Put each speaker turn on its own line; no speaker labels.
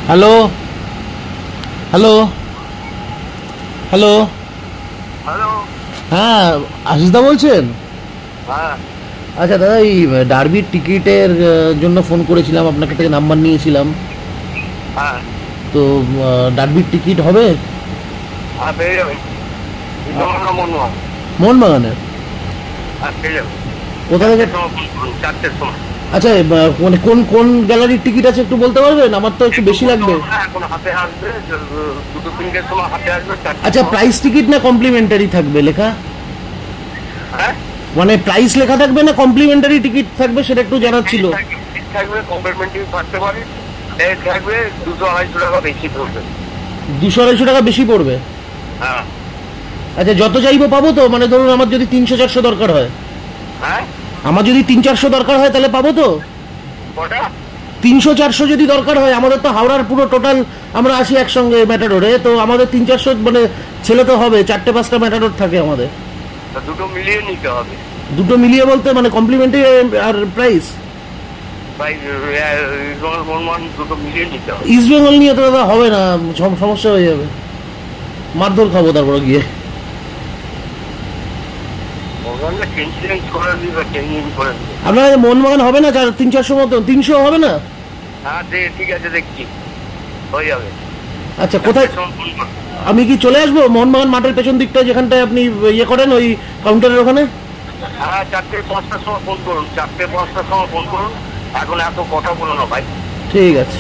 Hello hello hello
hello.
হ্যাঁ, আশিসদা বলছেন?
হ্যাঁ
আচ্ছা দাদা, এই ডার্বির টিকিটের জন্য ফোন করেছিলাম, আপনাকে থেকে নাম্বার নিয়েছিলাম।
হ্যাঁ
তো ডার্বির টিকিট হবে
হ্যাঁ পেয়ে যাবেন। মনমোহন।
মোহনবাগানের?
হ্যাঁ পেয়ে যাবেন।
কোথা থেকে?
4টের সময়।
আচ্ছা, মানে কোন কোন গ্যালারির টিকিট আছে একটু বলতে পারবেন? আমার তো একটু বেশি লাগবে।
এখন হাতে আসবে, 2-3টের সময় হাতে আসবে।
আচ্ছা, প্রাইস টিকিট না কমপ্লিমেন্টারি থাকবে লেখা?
হ্যাঁ
মানে প্রাইস লেখা থাকবে না কমপ্লিমেন্টারি টিকিট থাকবে, সেটা একটু জানার ছিল।
ঠিক থাকবে, কমপ্লিমেন্টারি থাকতে পারে। থাকবে 200-250 টাকা বেশি পড়বে।
200-250 টাকা বেশি পড়বে?
হ্যাঁ
আচ্ছা, যত চাইবো পাবো তো? মানে ধরুন আমার যদি 300-400 দরকার হয়,
হ্যাঁ
আমার যদি 300-400 দরকার হয় তাহলে পাবো তো?
কটা?
300-400 যদি দরকার হয়, আমাদের তো হাওড়ার পুরো টোটাল আমরা আসি একসঙ্গে ম্যাটাডোরে, তো আমাদের 300-400 মানে ছেলে তো হবে, 4-5টা ম্যাটাডোর থাকে আমাদের।
দুটো মিলিয়ে নিতে হবে।
দুটো মিলিয়ে বলতে মানে কমপ্লিমেন্টারি আর প্রাইস?
মনমোহন দুটো মিলিয়ে নিতে হবে।
ইস্ট বেঙ্গল নিয়ে তো দাদা হবে না, সমস্যা হয়ে যাবে, মারধর খাবো তারপরে গিয়ে।
চেঞ্জ করে দিবে, চেঞ্জ করে দিবে।
আপনার মোহনবাগান হবে না 300-400 মতো? 300 হবে না?
হ্যাঁ ঠিক আছে, দেখছি হয়ে যাবে।
আচ্ছা, কোথায় আমি কি চলে আসবো? মোহনবাগান মাঠের পেছন দিকটায় যেখানটায় আপনি ইয়ে করেন, ওই কাউন্টারের ওখানে?
হ্যাঁ 4টে 5টার সময় ফোন করুন, 4টে 5টার সময় ফোন করুন। এখন এত কথা বলো না ভাই।
ঠিক আছে।